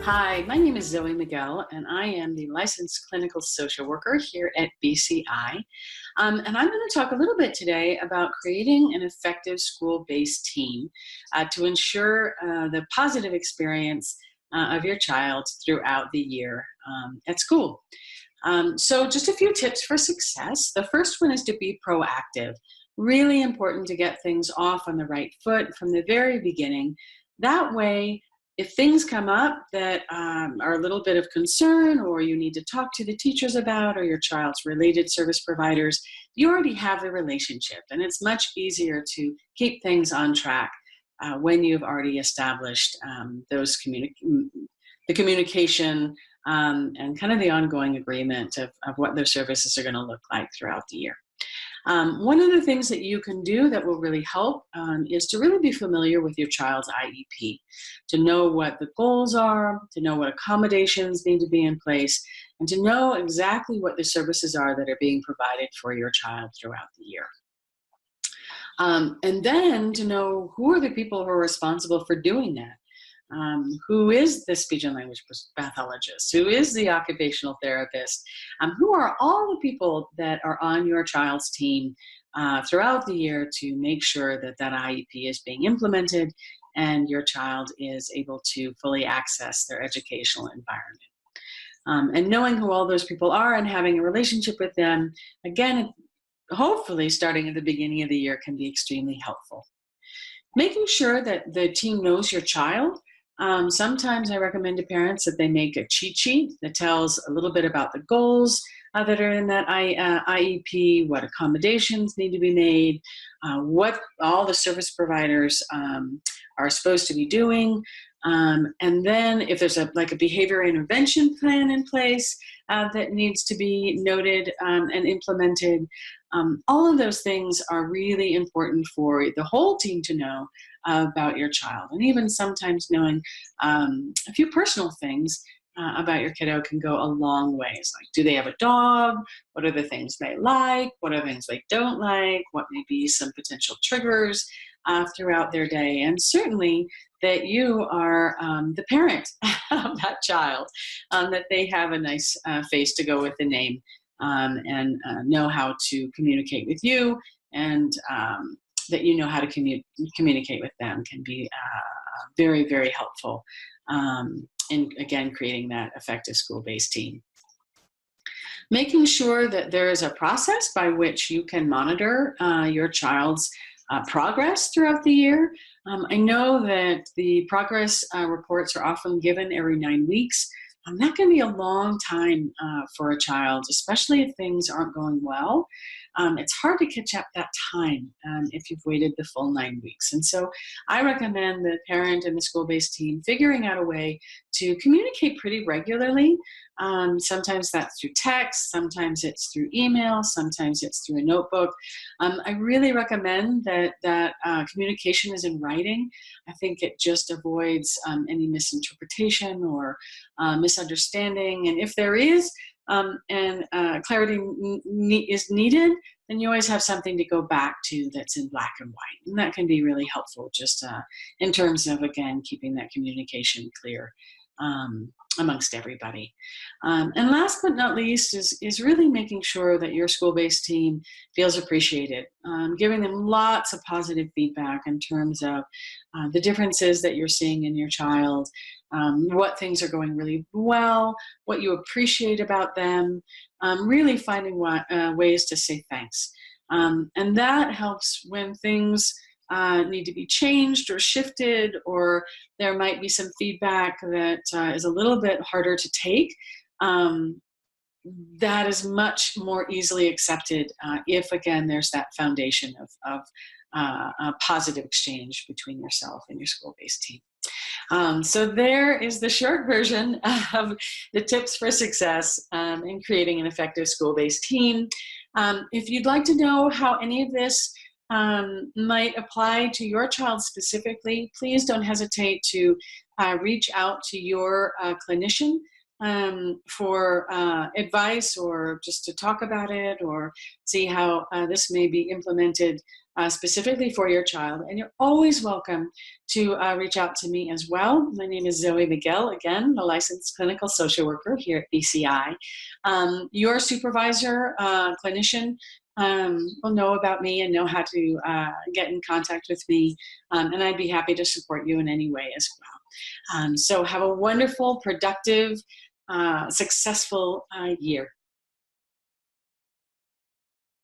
Hi, my name is Zoe Miguel, and I am the licensed clinical social worker here at BCI. And I'm going to talk a little bit today about creating an effective school-based team to ensure the positive experience of your child throughout the year at school. So just a few tips for success. The first one is to be proactive. Really important to get things off on the right foot from the very beginning. That way, if things come up that are a little bit of concern or you need to talk to the teachers about or your child's related service providers, you already have the relationship, and it's much easier to keep things on track when you've already established the communication and kind of the ongoing agreement of what their services are going to look like throughout the year. One of the things that you can do that will really help is to really be familiar with your child's IEP, to know what the goals are, to know what accommodations need to be in place, and to know exactly what the services are that are being provided for your child throughout the year. And then to know who are the people who are responsible for doing that. Who is the speech and language pathologist? Who is the occupational therapist? Who are all the people that are on your child's team throughout the year to make sure that that IEP is being implemented and your child is able to fully access their educational environment. And knowing who all those people are and having a relationship with them, again, hopefully starting at the beginning of the year can be extremely helpful. Making sure that the team knows your child. Sometimes I recommend to parents that they make a cheat sheet that tells a little bit about the goals that are in that IEP, what accommodations need to be made, what all the service providers are supposed to be doing. And then if there's a behavior intervention plan in place that needs to be noted and implemented, all of those things are really important for the whole team to know about your child. And even sometimes knowing a few personal things about your kiddo can go a long ways. Like, do they have a dog? What are the things they like? What are the things they don't like? What may be some potential triggers throughout their day? And certainly that you are the parent of that child, that they have a nice face to go with the name and know how to communicate with you, and that you know how to communicate with them can be very, very helpful in, again, creating that effective school-based team. Making sure that there is a process by which you can monitor your child's progress throughout the year. I know that the progress reports are often given every 9 weeks. That can be a long time for a child, especially if things aren't going well. It's hard to catch up that time if you've waited the full 9 weeks. And so I recommend the parent and the school-based team figuring out a way to communicate pretty regularly. Sometimes that's through text, sometimes it's through email, sometimes it's through a notebook. I really recommend that communication is in writing. I think it just avoids any misinterpretation or misunderstanding. And if there is clarity is needed, then you always have something to go back to that's in black and white. And that can be really helpful just in terms of, again, keeping that communication clear amongst everybody. And last but not least is really making sure that your school-based team feels appreciated, giving them lots of positive feedback in terms of the differences that you're seeing in your child, what things are going really well, what you appreciate about them, really finding ways to say thanks. And that helps when things need to be changed or shifted, or there might be some feedback that is a little bit harder to take. That is much more easily accepted if, again, there's that foundation of a positive exchange between yourself and your school-based team. So there is the short version of the tips for success in creating an effective school-based team. If you'd like to know how any of this might apply to your child specifically, please don't hesitate to reach out to your clinician for advice or just to talk about it or see how this may be implemented specifically for your child. And you're always welcome to reach out to me as well. My name is Zoe Miguel, again, a licensed clinical social worker here at BCI. Your supervisor, clinician, will know about me and know how to get in contact with me. And I'd be happy to support you in any way as well. So have a wonderful, productive, successful year.